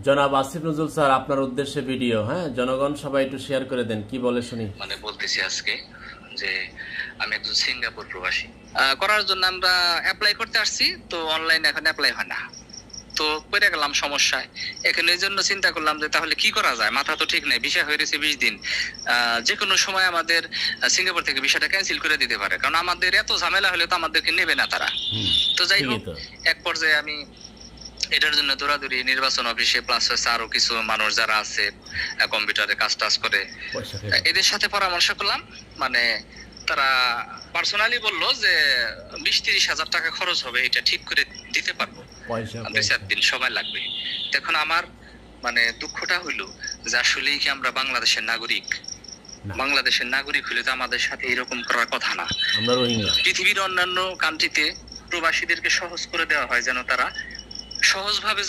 জনাব আসিফ নজরুল স্যার, আপনার উদ্দেশ্যে ভিডিও। হ্যাঁ, জনগণ সবাই একটু শেয়ার করে দেন, কি বলে শুনি। বলতেছি আজকে যে আমি একজন সিঙ্গাপুর প্রবাসী করার জন্য আমরা অ্যাপ্লাই করতে আসছি, তো অনলাইনে এখন অ্যাপ্লাই হয় না, তো পড়ে গেলাম সমস্যায়। এখানে এই জন্য চিন্তা করলাম যে তাহলে কি করা যায়, মাথা তো ঠিক নেই, ভিসা হয়ে গেছে 20 দিন, যে কোনো সময় আমাদের সিঙ্গাপুর থেকে ভিসাটা ক্যান্সেল করে দিতে পারে, কারণ আমাদের এত ঝামেলা হলে তো আমাদেরকে নেবে না তারা। তো যাই হোক, এক পর্যায়ে আমি এটার জন্য দৌড়াদৌড়ি নির্বাচন অফিসে, প্লাস হচ্ছে আরো কিছু মানুষ যারা আছে কম্পিউটারে কাজ টাজ করে, এদের সাথে পরামর্শ করলাম। মানে তারা পার্সোনালি বললো যে 20-30 হাজার টাকা খরচ হবে, এটা ঠিক করে দিতে পারবো, 2-4 দিন সময় লাগবে। এখন আমার মানে দুঃখটা হইলো যে আসলেই কি আমরা বাংলাদেশের নাগরিক? বাংলাদেশের নাগরিক হলে তো আমাদের সাথে এরকম করার কথা না। পৃথিবীর অন্যান্য কান্ট্রিতে প্রবাসীদেরকে সহজ করে দেওয়া হয় যেন তারা সহজভাবে